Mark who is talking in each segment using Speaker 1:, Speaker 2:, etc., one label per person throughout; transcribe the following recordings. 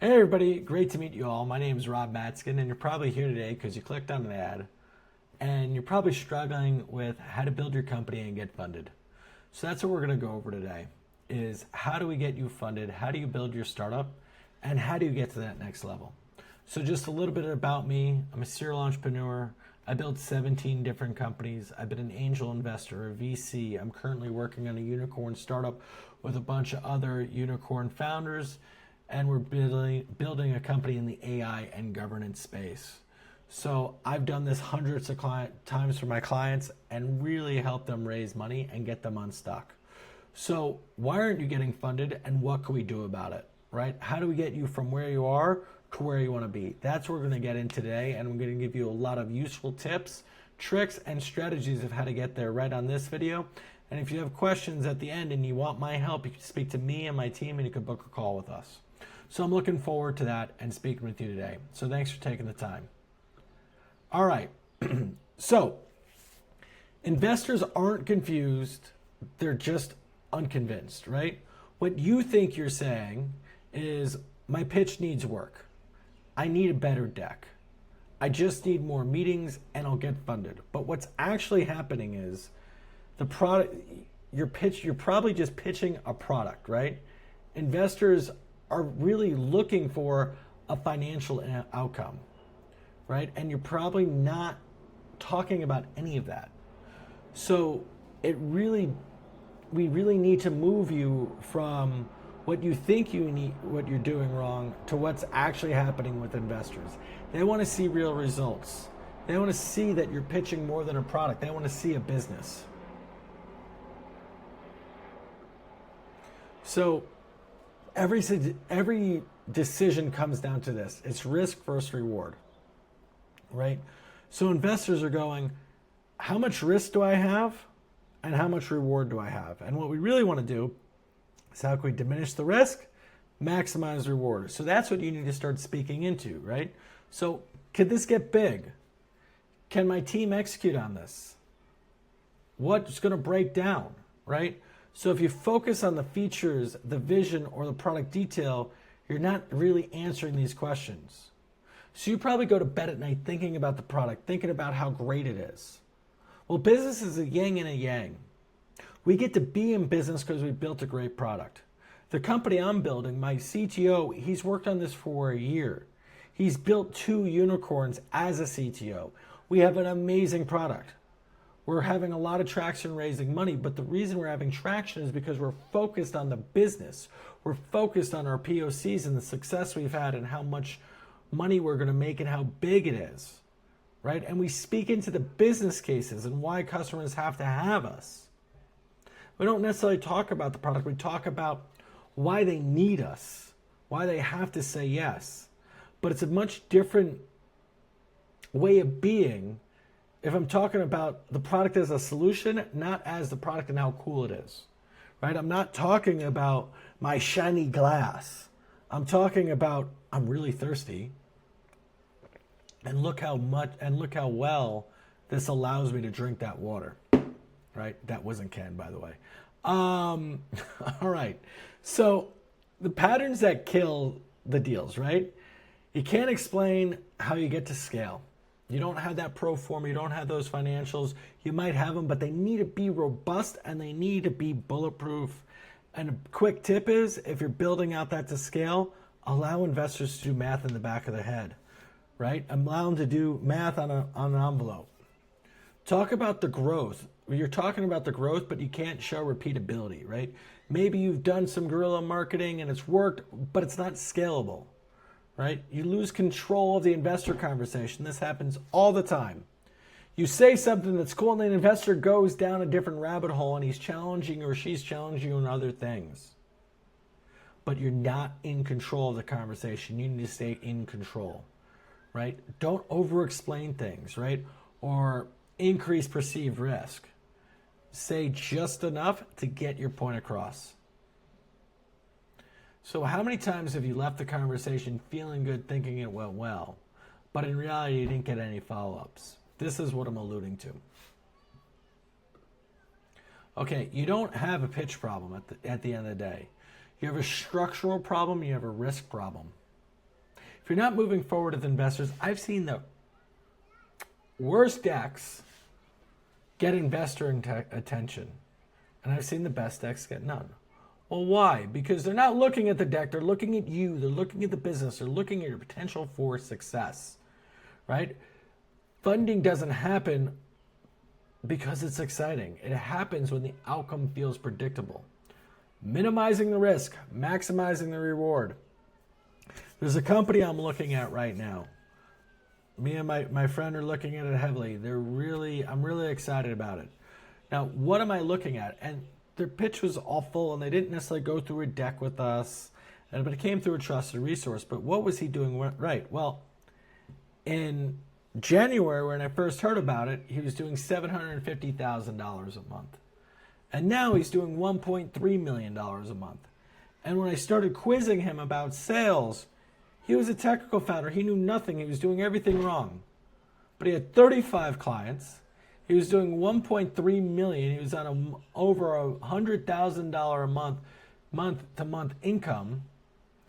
Speaker 1: Hey everybody, great to meet you all. My name is Rob Matskin, and you're probably here today because you clicked on an ad and you're probably struggling with how to build your company and get funded. So that's what we're going to go over today is how do we get you funded, how do you build your startup, and how do you get to that next level. So just a little bit about me. I'm a serial entrepreneur. I built 17 different companies. I've been an angel investor, a VC. I'm currently working on a unicorn startup with a bunch of other unicorn founders, and we're building a company in the AI and governance space. So I've done this hundreds of times for my clients and really helped them raise money and get them unstuck. So why aren't you getting funded, and what can we do about it, right? How do we get you from where you are to where you want to be? That's what we're going to get in today, and I'm going to give you a lot of useful tips, tricks, and strategies of how to get there right on this video. And if you have questions at the end and you want my help, you can speak to me and my team, and you can book a call with us. So I'm looking forward to that and speaking with you today. So thanks for taking the time. All right. So investors aren't confused. They're just unconvinced, right? What you think you're saying is my pitch needs work. I need a better deck. I just need more meetings and I'll get funded. But what's actually happening is the product, you're probably just pitching a product, right? Investors are really looking for a financial outcome, right? And you're probably not talking about any of that. So we really need to move you from what you think you need, what you're doing wrong, to what's actually happening with investors. They want to see real results. They want to see that you're pitching more than a product. They want to see a business. So every decision comes down to this. It's risk versus reward, right? So investors are going, how much risk do I have and how much reward do I have? And what we really want to do is how can we diminish the risk, maximize reward? So that's what you need to start speaking into, right? So could this get big? Can my team execute on this? What's going to break down, right? So if you focus on the features, the vision, or the product detail, you're not really answering these questions. So you probably go to bed at night thinking about the product, thinking about how great it is. Well, business is a yin and a yang. We get to be in business because we built a great product. The company I'm building, my CTO, he's worked on this for a year. He's built 2 unicorns as a CTO. We have an amazing product. We're having a lot of traction raising money, but the reason we're having traction is because we're focused on the business. We're focused on our POCs and the success we've had and how much money we're going to make and how big it is, right? And we speak into the business cases and why customers have to have us. We don't necessarily talk about the product. We talk about why they need us, why they have to say yes. But it's a much different way of being if I'm talking about the product as a solution, not as the product and how cool it is, right? I'm not talking about my shiny glass. I'm talking about I'm really thirsty, and look how well this allows me to drink that water, right? That wasn't canned, by the way. All right. So the patterns that kill the deals, right? You can't explain how you get to scale. You don't have that pro forma, you don't have those financials. You might have them, but they need to be robust and they need to be bulletproof. And a quick tip is, if you're building out that to scale, allow investors to do math in the back of the head, right? Allow them to do math on an envelope. Talk about the growth. You're talking about the growth, but you can't show repeatability, right? Maybe you've done some guerrilla marketing and it's worked, but it's not scalable. Right? You lose control of the investor conversation. This happens all the time. You say something that's cool and the investor goes down a different rabbit hole and he's challenging or she's challenging you on other things. But you're not in control of the conversation. You need to stay in control, right? Don't over-explain things, right? Or increase perceived risk. Say just enough to get your point across. So how many times have you left the conversation feeling good, thinking it went well, but in reality you didn't get any follow-ups? This is what I'm alluding to. Okay, you don't have a pitch problem at the end of the day. You have a structural problem, you have a risk problem. if you're not moving forward with investors, I've seen the worst decks get investor attention, and I've seen the best decks get none. Well, why? Because they're not looking at the deck, they're looking at you, they're looking at the business, they're looking at your potential for success, right? Funding doesn't happen because it's exciting. It happens when the outcome feels predictable. Minimizing the risk, maximizing the reward. There's a company I'm looking at right now. Me and my friend are looking at it heavily. I'm really excited about it. Now, what am I looking at? And their pitch was awful, and they didn't necessarily go through a deck with us, but it came through a trusted resource. But what was he doing right? Well, in January, when I first heard about it, he was doing $750,000 a month. And now he's doing $1.3 million a month. And when I started quizzing him about sales, he was a technical founder. He knew nothing. He was doing everything wrong. But he had 35 clients. He was doing $1.3 million. He was on over $100,000 a month-to-month income.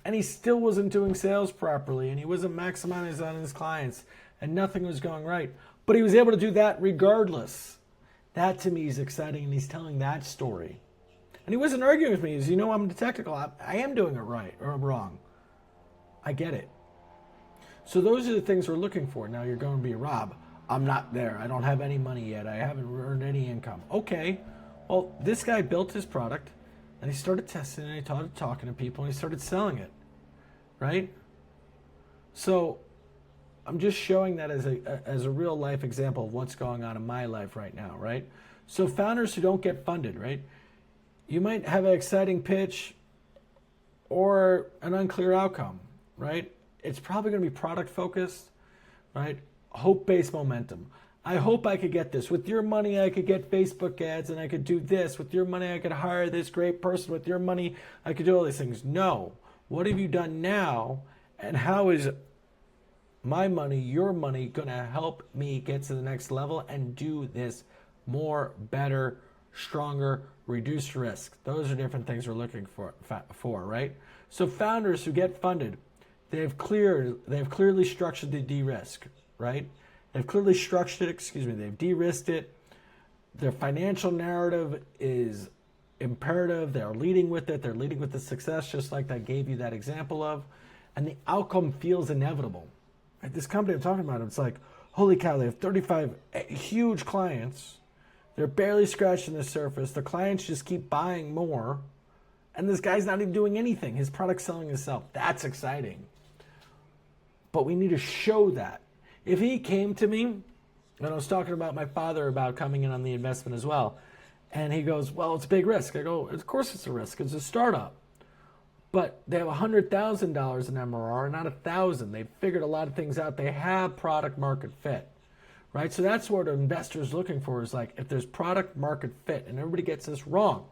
Speaker 1: And he still wasn't doing sales properly. And he wasn't maximizing on his clients. And nothing was going right. But he was able to do that regardless. That to me is exciting. And he's telling that story. And he wasn't arguing with me. He says, I'm technical. I am doing it right or wrong. I get it. So those are the things we're looking for. Now you're going to be, Rob, I'm not there. I don't have any money yet. I haven't earned any income. Okay. Well, this guy built his product and he started testing it and he started talking to people and he started selling it. Right? So I'm just showing that as a real life example of what's going on in my life right now. Right? So founders who don't get funded, right? You might have an exciting pitch or an unclear outcome, right? It's probably going to be product focused, right? Hope-based momentum. I hope I could get this. With your money, I could get Facebook ads and I could do this. With your money, I could hire this great person. With your money, I could do all these things. No. What have you done now? And how is my money, your money, going to help me get to the next level and do this more, better, stronger, reduced risk? Those are different things we're looking for, right? So founders who get funded, they've clearly structured the de-risk, right? They've clearly structured it, they've de-risked it. Their financial narrative is imperative. They're leading with it. They're leading with the success, just like I gave you that example of. And the outcome feels inevitable. Right? This company I'm talking about, it's like, holy cow, they have 35 huge clients. They're barely scratching the surface. The clients just keep buying more. And this guy's not even doing anything. His product's selling itself. That's exciting. But we need to show that. If he came to me, and I was talking about my father about coming in on the investment as well, and he goes, well, it's a big risk. I go, of course it's a risk. It's a startup. But they have $100,000 in MRR, not 1,000. They've figured a lot of things out. They have product market fit, right? So that's what an investor's looking for, is like, if there's product market fit, and everybody gets this wrong.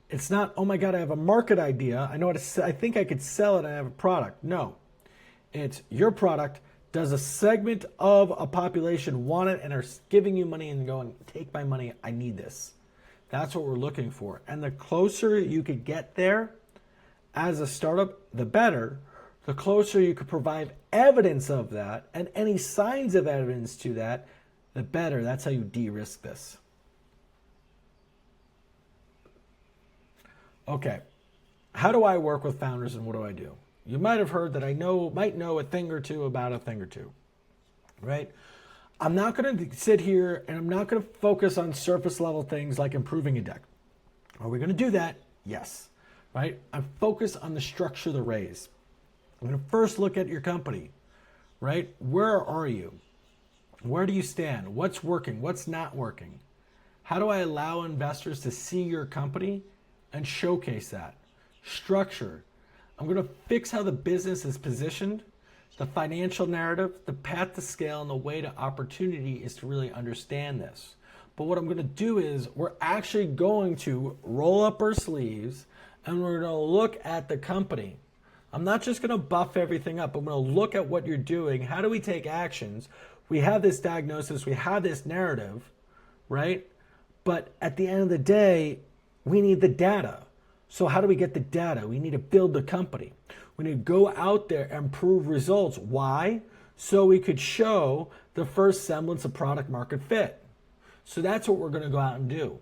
Speaker 1: It's not, oh my God, I have a market idea. I think I could sell it. I have a product. No, it's your product. Does a segment of a population want it and are giving you money and going, take my money, I need this. That's what we're looking for. And the closer you could get there as a startup, the better. The closer you could provide evidence of that and any signs of evidence to that, the better. That's how you de-risk this. Okay, how do I work with founders and what do I do? You might have heard that I might know a thing or two about a thing or two, right? I'm not going to sit here and I'm not going to focus on surface level things like improving a deck. Are we going to do that? Yes, right? I'm focused on the structure of the raise. I'm going to first look at your company, right? Where are you? Where do you stand? What's working? What's not working? How do I allow investors to see your company and showcase that? Structure. I'm going to fix how the business is positioned, the financial narrative, the path to scale, and the way to opportunity is to really understand this. But what I'm going to do is we're actually going to roll up our sleeves and we're going to look at the company. I'm not just going to buff everything up. I'm going to look at what you're doing. How do we take actions? We have this diagnosis. We have this narrative, right? But at the end of the day, we need the data. So how do we get the data? We need to build the company. We need to go out there and prove results. Why? So we could show the first semblance of product market fit. So that's what we're going to go out and do,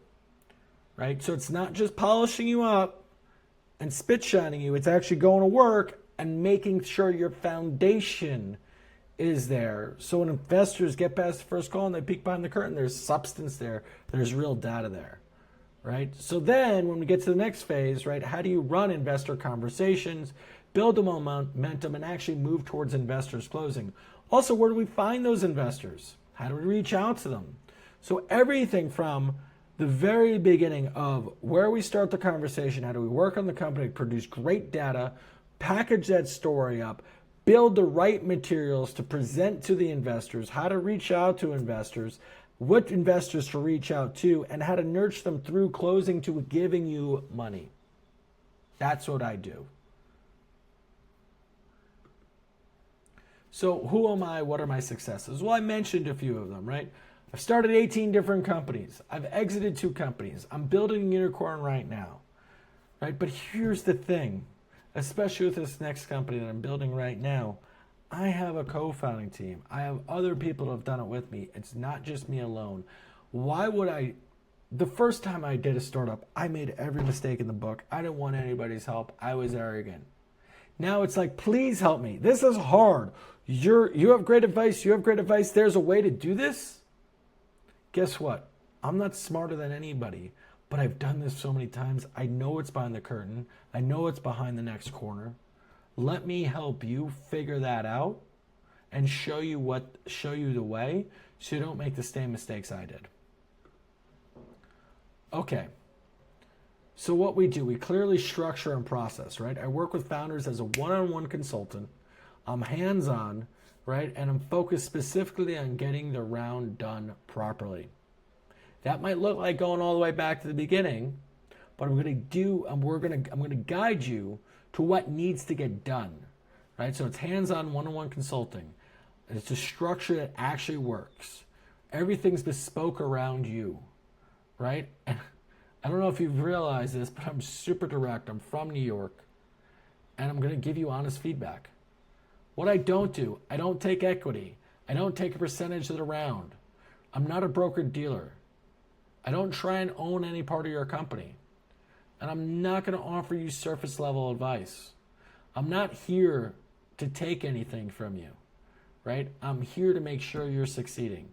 Speaker 1: right? So it's not just polishing you up and spit shining you. It's actually going to work and making sure your foundation is there. So when investors get past the first call and they peek behind the curtain, there's substance there. There's real data there, right? So then when we get to the next phase, right, how do you run investor conversations, build the momentum, and actually move towards investors closing? Also, where do we find those investors? How do we reach out to them? So everything from the very beginning of where we start the conversation, how do we work on the company, produce great data, package that story up, build the right materials to present to the investors, how to reach out to investors, what investors to reach out to, and how to nurture them through closing to giving you money. That's what I do. So who am I? What are my successes? Well, I mentioned a few of them, right? I've started 18 different companies. I've exited 2 companies. I'm building a unicorn right now, right? But here's the thing, especially with this next company that I'm building right now, I have a co-founding team. I have other people that have done it with me. It's not just me alone. Why would I? The first time I did a startup, I made every mistake in the book. I didn't want anybody's help. I was arrogant. Now it's like, please help me. This is hard. You have great advice. You have great advice. There's a way to do this. Guess what? I'm not smarter than anybody, but I've done this so many times. I know what's behind the curtain. I know what's behind the next corner. Let me help you figure that out and show you the way so you don't make the same mistakes I did. Okay. So what we do, we clearly structure and process, right? I work with founders as a one-on-one consultant. I'm hands-on, right? And I'm focused specifically on getting the round done properly. That might look like going all the way back to the beginning, but I'm going to guide you to what needs to get done, right? So it's hands-on one-on-one consulting. It's a structure that actually works. Everything's bespoke around you, right? And I don't know if you've realized this, but I'm super direct. I'm from New York, and I'm going to give you honest feedback. What I don't do, I don't take equity. I don't take a percentage of the round. I'm not a broker dealer. I don't try and own any part of your company. And I'm not going to offer you surface level advice. I'm not here to take anything from you, right? I'm here to make sure you're succeeding.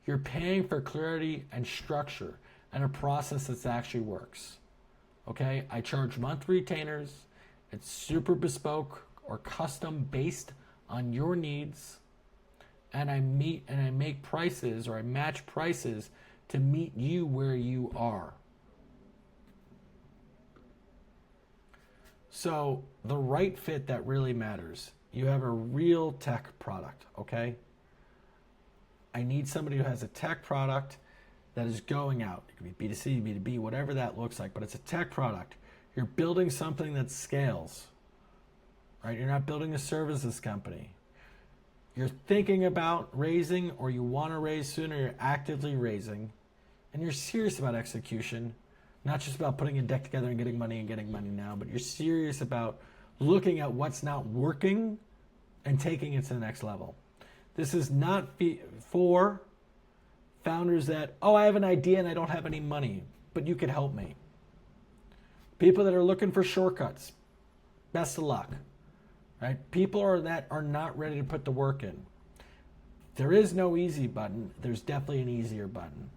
Speaker 1: You're paying for clarity and structure and a process that actually works. Okay? I charge monthly retainers. It's super bespoke or custom based on your needs. And I make prices, or I match prices to meet you where you are. So the right fit that really matters. You have a real tech product, okay? I need somebody who has a tech product that is going out. It could be B2C, B2B, whatever that looks like, but it's a tech product. You're building something that scales, right? You're not building a services company. You're thinking about raising, or you want to raise sooner, you're actively raising, and you're serious about execution, not just about putting a deck together and getting money now, but you're serious about looking at what's not working and taking it to the next level. This is not for founders that, I have an idea and I don't have any money, but you could help me. People that are looking for shortcuts, best of luck. Right? People that are not ready to put the work in. There is no easy button. There's definitely an easier button.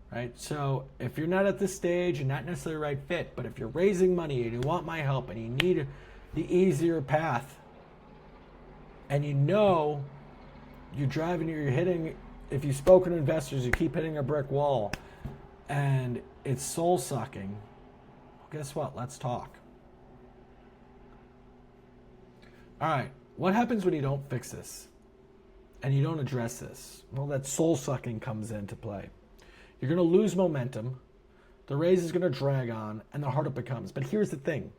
Speaker 1: Right? So if you're not at this stage, you're not necessarily the right fit, but if you're raising money and you want my help and you need the easier path, and you know you're driving, you're hitting, if you've spoken to investors, you keep hitting a brick wall and it's soul sucking, well, guess what? Let's talk. All right, what happens when you don't fix this and you don't address this? Well, that soul sucking comes into play. You're going to lose momentum, the raise is going to drag on, and the harder it becomes. But here's the thing.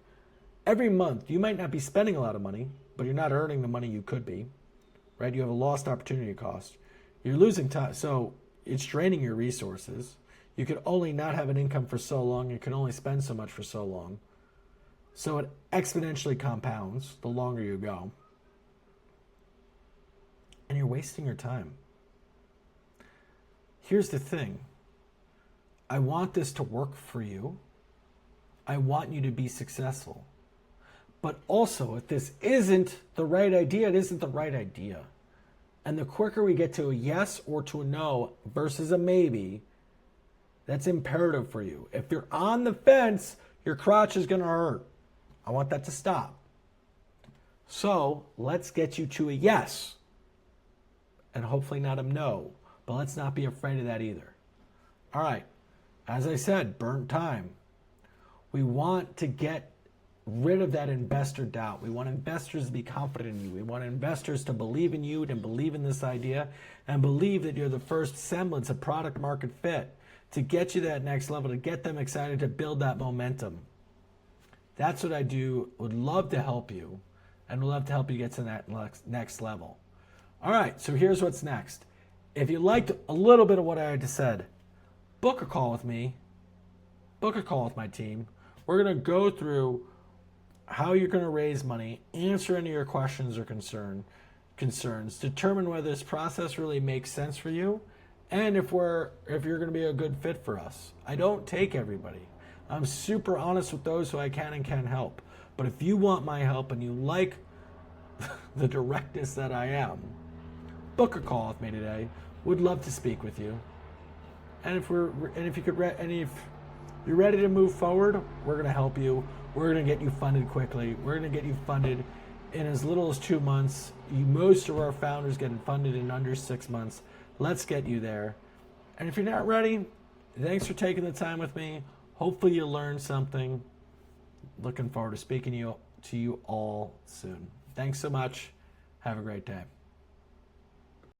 Speaker 1: Every month, you might not be spending a lot of money, but you're not earning the money you could be, right? You have a lost opportunity cost. You're losing time, so it's draining your resources. You could only not have an income for so long. You can only spend so much for so long. So it exponentially compounds the longer you go. And you're wasting your time. Here's the thing. I want this to work for you. I want you to be successful. But also, if this isn't the right idea, it isn't the right idea. And the quicker we get to a yes or to a no versus a maybe, that's imperative for you. If you're on the fence, your crotch is going to hurt. I want that to stop. So let's get you to a yes. And hopefully not a no. But let's not be afraid of that either. All right. As I said, burnt time. We want to get rid of that investor doubt. We want investors to be confident in you. We want investors to believe in you and believe in this idea and believe that you're the first semblance of product market fit to get you that next level, to get them excited, to build that momentum. That's what I do. Would love to help you and would love to help you get to that next level. All right, so here's what's next. If you liked a little bit of what I just said, book a call with me, book a call with my team. We're going to go through how you're going to raise money, answer any of your questions or concerns, determine whether this process really makes sense for you, and if you're going to be a good fit for us. I don't take everybody. I'm super honest with those who I can and can't help. But if you want my help and you like the directness that I am, book a call with me today. Would love to speak with you. And if you're ready to move forward, we're going to help you. We're going to get you funded quickly. We're going to get you funded in as little as 2 months. Most of our founders get funded in under 6 months. Let's get you there. And if you're not ready, thanks for taking the time with me. Hopefully you learned something. Looking forward to speaking to you all soon. Thanks so much. Have a great day.